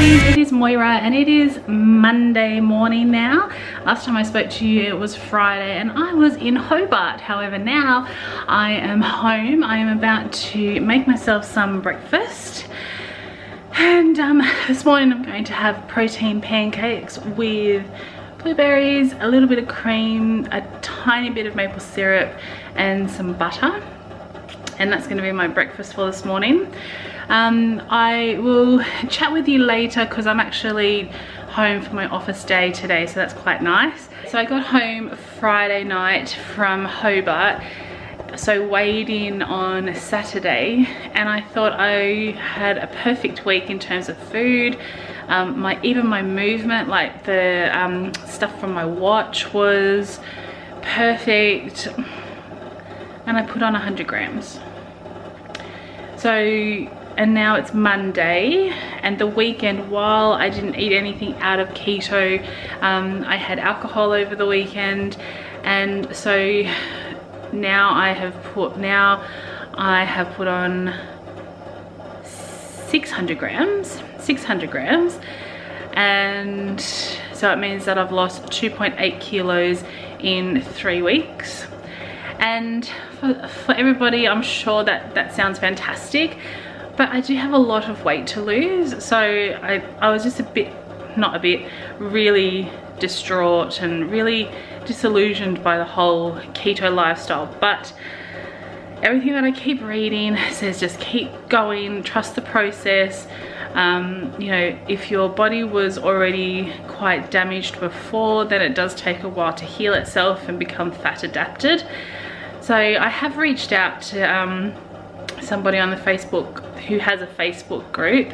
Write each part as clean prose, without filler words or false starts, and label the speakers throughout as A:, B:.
A: it is Moira and it is Monday morning now. Last time I spoke to you it was Friday and I was in Hobart. However, now I am home. I am about to make myself some breakfast. And this morning I'm going to have protein pancakes with blueberries, a little bit of cream, a tiny bit of maple syrup and some butter. And that's going to be my breakfast for this morning. I will chat with you later because I'm actually home for my office day today, so that's quite nice. So I got home Friday night from Hobart, so weighed in on Saturday, and I thought I had a perfect week in terms of food. Even my movement, like the stuff from my watch was perfect, and I put on 100 grams. So, and now it's Monday, and the weekend, while I didn't eat anything out of keto, I had alcohol over the weekend, and so now I have put on 600 grams, and so it means that I've lost 2.8 kilos in 3 weeks. And for everybody, I'm sure that sounds fantastic, but I do have a lot of weight to lose. So I was just really distraught and really disillusioned by the whole keto lifestyle. But everything that I keep reading says just keep going, trust the process. You know, if your body was already quite damaged before, then it does take a while to heal itself and become fat adapted. So I have reached out to somebody on the Facebook who has a Facebook group.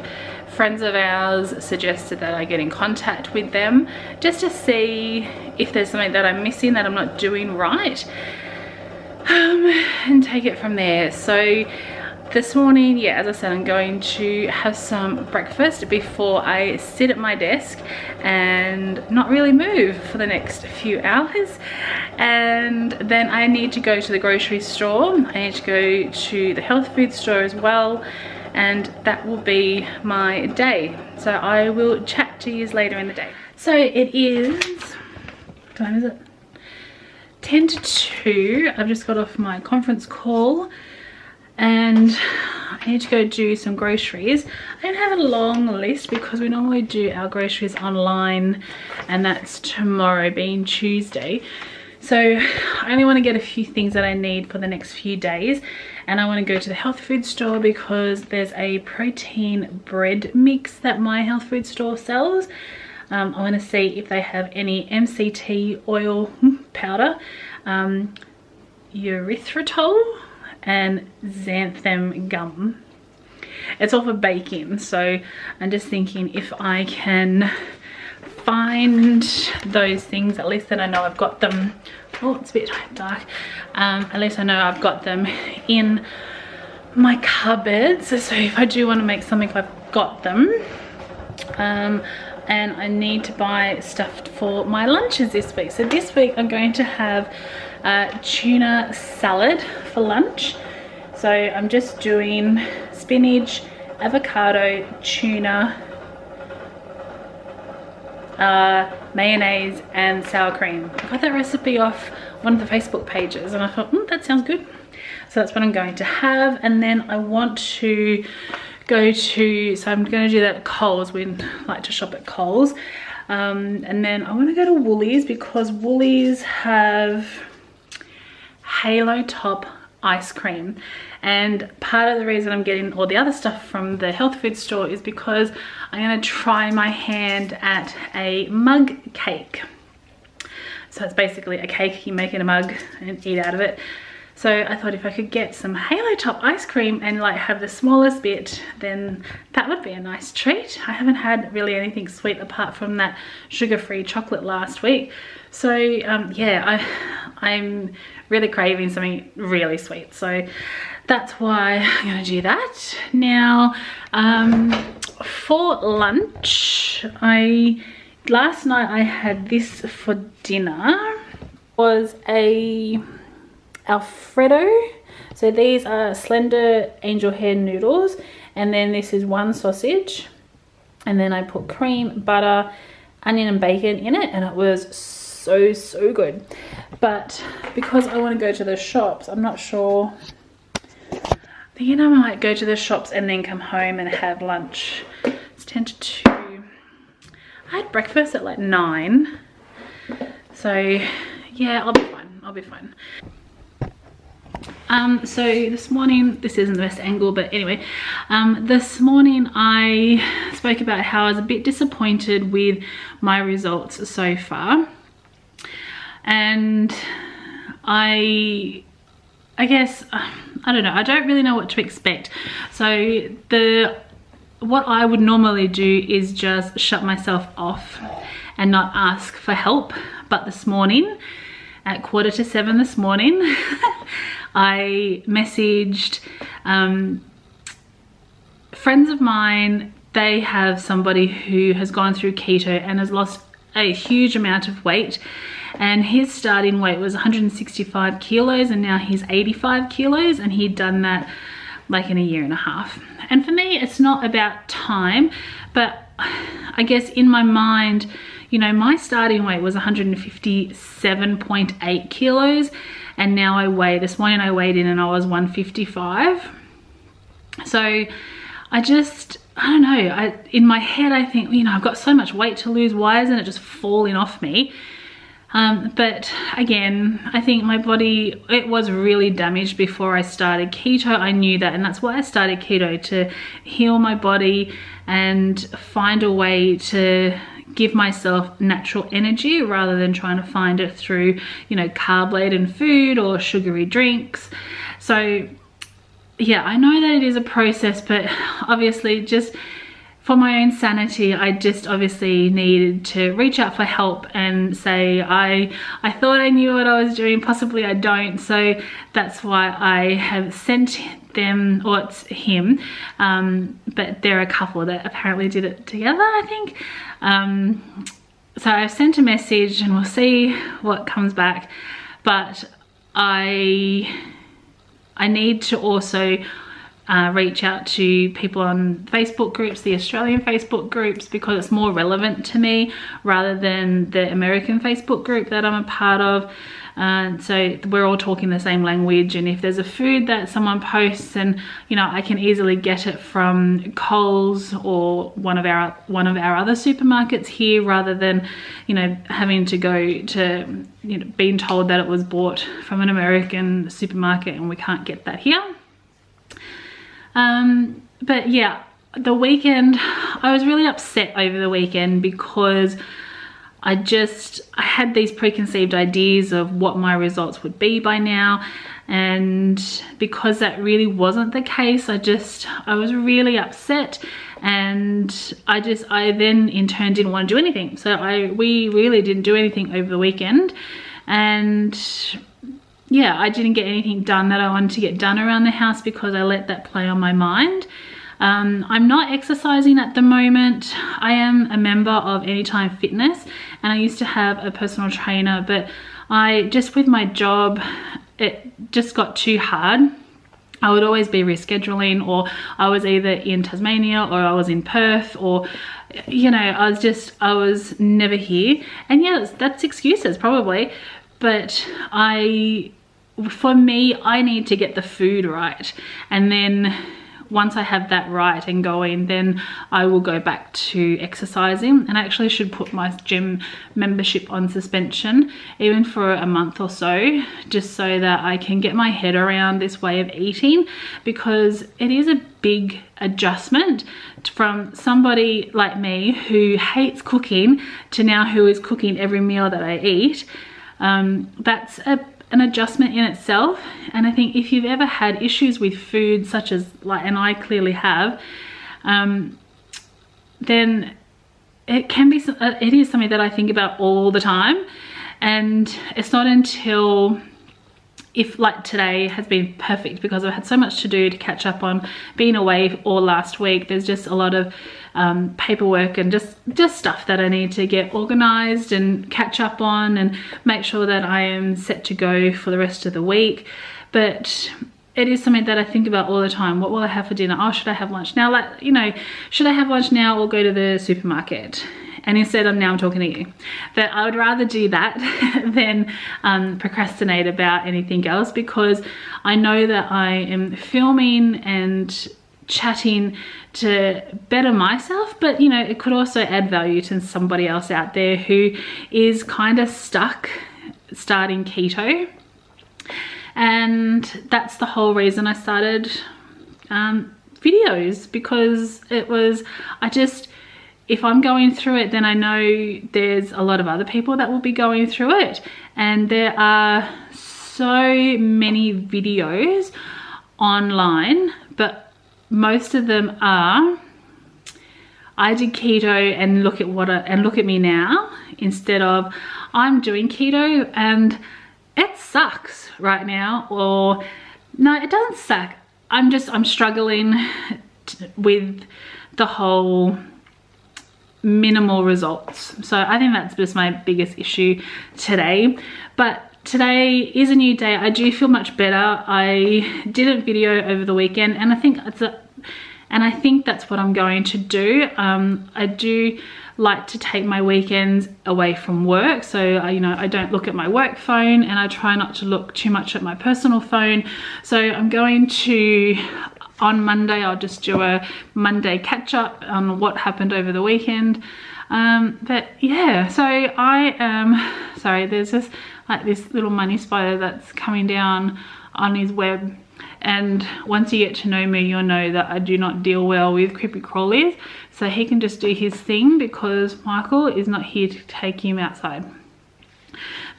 A: Friends of ours suggested that I get in contact with them just to see if there's something that I'm missing, that I'm not doing right, and take it from there. So this morning, yeah, as I said, I'm going to have some breakfast before I sit at my desk and not really move for the next few hours. And then I need to go to the grocery store. I need to go to the health food store as well. And that will be my day. So I will chat to you later in the day. So it is, what time is it? 10 to 2. I've just got off my conference call and I need to go do some groceries. I don't have a long list because we normally do our groceries online, and that's tomorrow being Tuesday. So I only want to get a few things that I need for the next few days, and I want to go to the health food store because there's a protein bread mix that my health food store sells. I want to see if they have any MCT oil powder, erythritol and xanthan gum. It's all for baking, so I'm just thinking if I can find those things, at least then I know I've got them. Oh, it's a bit dark. At least I know I've got them in my cupboards, so if I do want to make something, I've got them. And I need to buy stuff for my lunches this week. So this week I'm going to have tuna salad for lunch. So I'm just doing spinach, avocado, tuna, mayonnaise and sour cream. I got that recipe off one of the Facebook pages and I thought, that sounds good. So that's what I'm going to have. And then I want to go to, so I'm going to do that at Coles. We like to shop at Coles. And then I want to go to Woolies because Woolies have Halo Top ice cream, and part of the reason I'm getting all the other stuff from the health food store is because I'm going to try my hand at a mug cake. So it's basically a cake you make in a mug and eat out of it. So I thought if I could get some Halo Top ice cream and like have the smallest bit, then that would be a nice treat. I haven't had really anything sweet apart from that sugar-free chocolate last week. So yeah, I'm really craving something really sweet. So that's why I'm gonna do that. Now, for lunch, last night I had this for dinner. Was a Alfredo. So these are slender angel hair noodles, and then this is one sausage, and then I put cream, butter, onion and bacon in it, and it was so good. But because I want to go to the shops, I'm not sure. I might go to the shops and then come home and have lunch. It's 10 to 2. I had breakfast at like 9. So yeah, I'll be fine. I'll be fine. So this morning, this isn't the best angle, but anyway, this morning I spoke about how I was a bit disappointed with my results so far. And I guess, I don't know, I don't really know what to expect. So what I would normally do is just shut myself off and not ask for help. But this morning, at 6:45 this morning, I messaged friends of mine. They have somebody who has gone through keto and has lost a huge amount of weight, and his starting weight was 165 kilos and now he's 85 kilos, and he'd done that like in a year and a half. And for me, it's not about time, but I guess in my mind, you know, my starting weight was 157.8 kilos, and now this morning I weighed in and I was 155. So I don't know, in my head I think, you know, I've got so much weight to lose, why isn't it just falling off me? But again, I think my body, it was really damaged before I started keto. I knew that, and that's why I started keto, to heal my body and find a way to give myself natural energy rather than trying to find it through, you know, carb-laden food or sugary drinks. So yeah, I know that it is a process, but obviously just for my own sanity, I just obviously needed to reach out for help and say, I thought I knew what I was doing, possibly I don't. So that's why I have sent them, or it's him, but there are a couple that apparently did it together, I think. So I've sent a message and we'll see what comes back. But I need to also reach out to people on Facebook groups, the Australian Facebook groups, because it's more relevant to me rather than the American Facebook group that I'm a part of. So we're all talking the same language, and if there's a food that someone posts, and you know, I can easily get it from Coles or one of our other supermarkets here, rather than, you know, having to go to, you know, being told that it was bought from an American supermarket and we can't get that here. But yeah, the weekend, I was really upset over the weekend because I had these preconceived ideas of what my results would be by now, and because that really wasn't the case, I was really upset, and I then in turn didn't want to do anything. So we really didn't do anything over the weekend, and yeah, I didn't get anything done that I wanted to get done around the house because I let that play on my mind. I'm not exercising at the moment. I am a member of Anytime Fitness, and I used to have a personal trainer, but with my job, it just got too hard. I would always be rescheduling, or I was either in Tasmania or I was in Perth, or, you know, I was never here. And yeah, that's excuses probably, but for me, I need to get the food right, and then once I have that right and going, then I will go back to exercising. And I actually should put my gym membership on suspension, even for a month or so, just so that I can get my head around this way of eating, because it is a big adjustment from somebody like me who hates cooking to now who is cooking every meal that I eat. That's an adjustment in itself. And I think if you've ever had issues with food, such as and I clearly have, then it is something that I think about all the time. And it's not until, if like today has been perfect because I've had so much to do to catch up on being away all last week. There's just a lot of paperwork and just stuff that I need to get organized and catch up on and make sure that I am set to go for the rest of the week. But it is something that I think about all the time. What will I have for dinner? Oh, should I have lunch now? Like, you know, should I have lunch now or go to the supermarket? And instead I'm talking to you. But I would rather do that than procrastinate about anything else, because I know that I am filming and chatting to better myself, but you know, it could also add value to somebody else out there who is kind of stuck starting keto. And that's the whole reason I started videos, because it was, if I'm going through it, then I know there's a lot of other people that will be going through it. And there are so many videos online, but most of them are, I did keto and look at me now, instead of I'm doing keto and it sucks right now. Or no, it doesn't suck. I'm struggling with the whole minimal results. So I think that's just my biggest issue today. But today is a new day. I do feel much better. I didn't video over the weekend, and I think that's what I'm going to do. I do like to take my weekends away from work, so you know, I don't look at my work phone, and I try not to look too much at my personal phone. So I'm going to, on Monday, I'll just do a Monday catch up on what happened over the weekend. But yeah, so I am, sorry, there's just like this little money spider that's coming down on his web. And once you get to know me, you'll know that I do not deal well with creepy crawlies. So he can just do his thing, because Michael is not here to take him outside.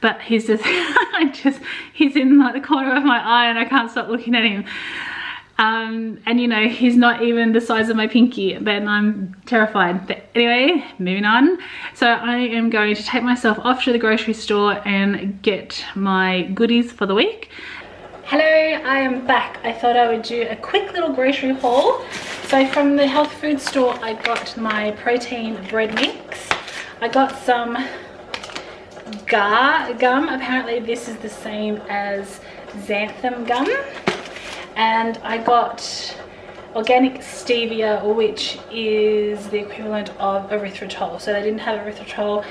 A: But he's just, he's in like the corner of my eye and I can't stop looking at him. And you know, he's not even the size of my pinky, but I'm terrified. But anyway, moving on. So I am going to take myself off to the grocery store and get my goodies for the week. Hello, I am back. I thought I would do a quick little grocery haul. So from the health food store, I got my protein bread mix. I got some gum. Apparently this is the same as xanthan gum. And I got organic stevia, which is the equivalent of erythritol. So they didn't have erythritol.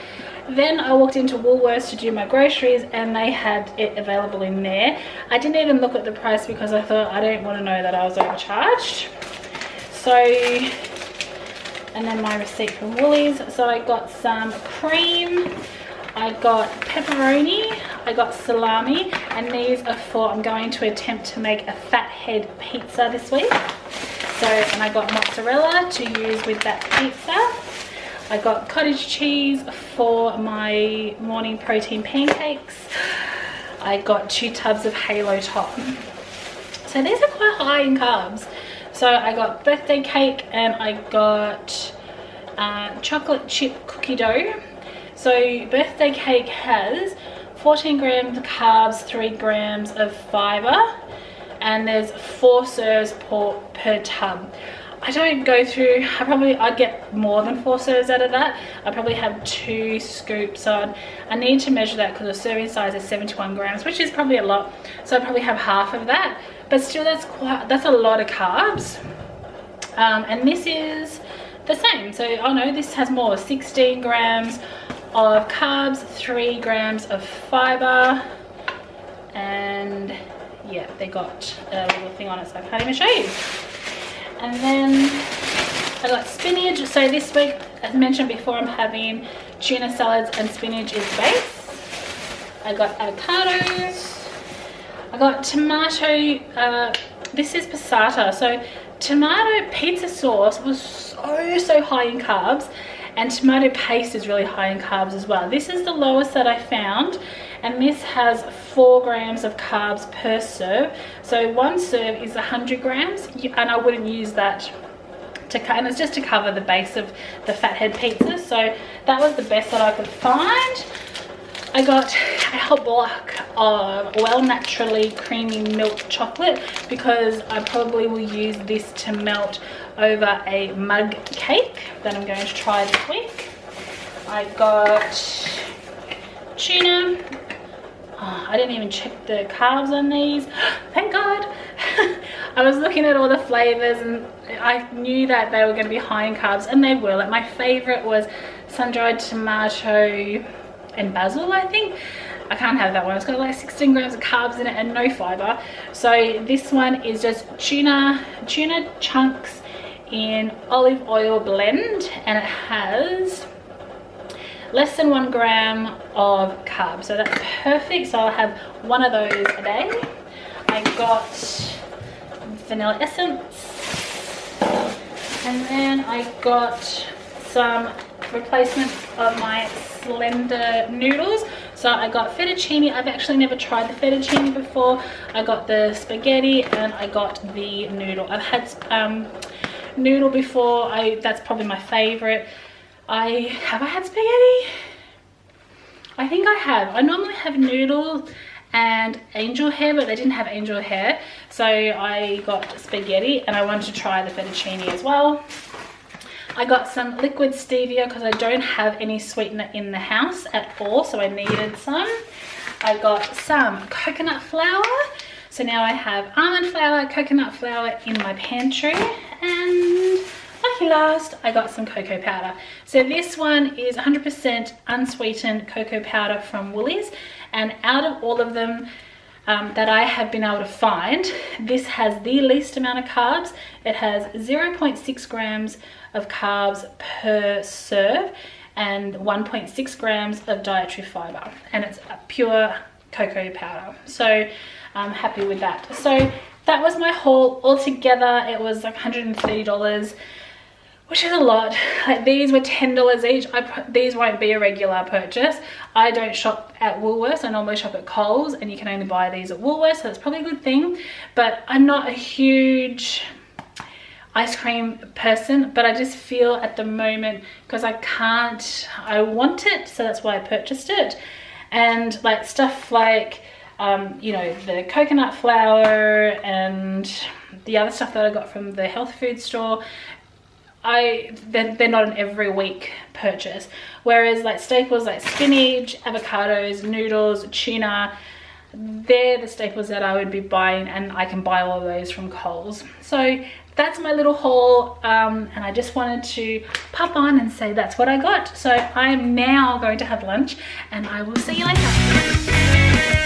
A: Then I walked into Woolworths to do my groceries, and they had it available in there. I didn't even look at the price, because I thought I don't want to know that I was overcharged. So, and then my receipt from Woolies. So I got some cream, I got pepperoni, I got salami, and these are for, I'm going to attempt to make a fathead pizza this week. So, and I got mozzarella to use with that pizza. I got cottage cheese for my morning protein pancakes. I got 2 tubs of Halo Top. So these are quite high in carbs. So I got birthday cake, and I got chocolate chip cookie dough. So birthday cake has 14 grams of carbs, 3 grams of fiber, and there's 4 serves per tub. I don't go through, I'd get more than 4 serves out of that. I probably have 2 scoops on. I need to measure that, because the serving size is 71 grams, which is probably a lot. So I probably have half of that, but still that's a lot of carbs. And this is the same. So, oh no, this has more, 16 grams of carbs, 3 grams of fiber, and yeah, they got a little thing on it, so I can't even show you. And then I got spinach. So this week, as mentioned before, I'm having tuna salads and spinach is base. I got avocados. I got tomato, this is passata. So tomato pizza sauce was so high in carbs, and tomato paste is really high in carbs as well. This is the lowest that I found, and this has 4 grams of carbs per serve. So 1 serve is 100 grams, and I wouldn't use that to cut, and it's just to cover the base of the fathead pizza. So that was the best that I could find. I got a whole block of Well Naturally creamy milk chocolate, because I probably will use this to melt over a mug cake that I'm going to try this week. I got tuna. Oh, I didn't even check the carbs on these. Thank God. I was looking at all the flavors and I knew that they were going to be high in carbs, and they were. Like, my favorite was sun-dried tomato and basil, I think. I can't have that one. It's got like 16 grams of carbs in it and no fiber. So this one is just tuna chunks in olive oil blend, and it has less than 1 gram of carbs, so that's perfect. So I'll have one of those a day. I got vanilla essence, and then I got some replacement of my slender noodles. So I got fettuccine. I've actually never tried the fettuccine before. I got the spaghetti and I got the noodle. I've had noodle before. That's probably my favorite. Have I had spaghetti? I think I have. I normally have noodles and angel hair, but they didn't have angel hair, so I got spaghetti, and I wanted to try the fettuccine as well. I got some liquid stevia because I don't have any sweetener in the house at all, so I needed some. I got some coconut flour, so now I have almond flour, coconut flour in my pantry, and lucky last, I got some cocoa powder. So this one is 100% unsweetened cocoa powder from Woolies, and out of all of them that I have been able to find, this has the least amount of carbs. It has 0.6 grams of carbs per serve and 1.6 grams of dietary fiber, and it's a pure cocoa powder. So I'm happy with that. So that was my haul. Altogether it was like $130, which is a lot. Like, these were $10 each. These won't be a regular purchase. I don't shop at Woolworths. I normally shop at Coles, and you can only buy these at Woolworths, so that's probably a good thing. But I'm not a huge ice cream person, but I just feel at the moment, because I want it, so that's why I purchased it. And like stuff like you know, the coconut flour and the other stuff that I got from the health food store, they're not an every week purchase. Whereas like staples like spinach, avocados, noodles, tuna, they're the staples that I would be buying, and I can buy all of those from Coles. So that's my little haul, and I just wanted to pop on and say that's what I got. So I'm now going to have lunch, and I will see you later.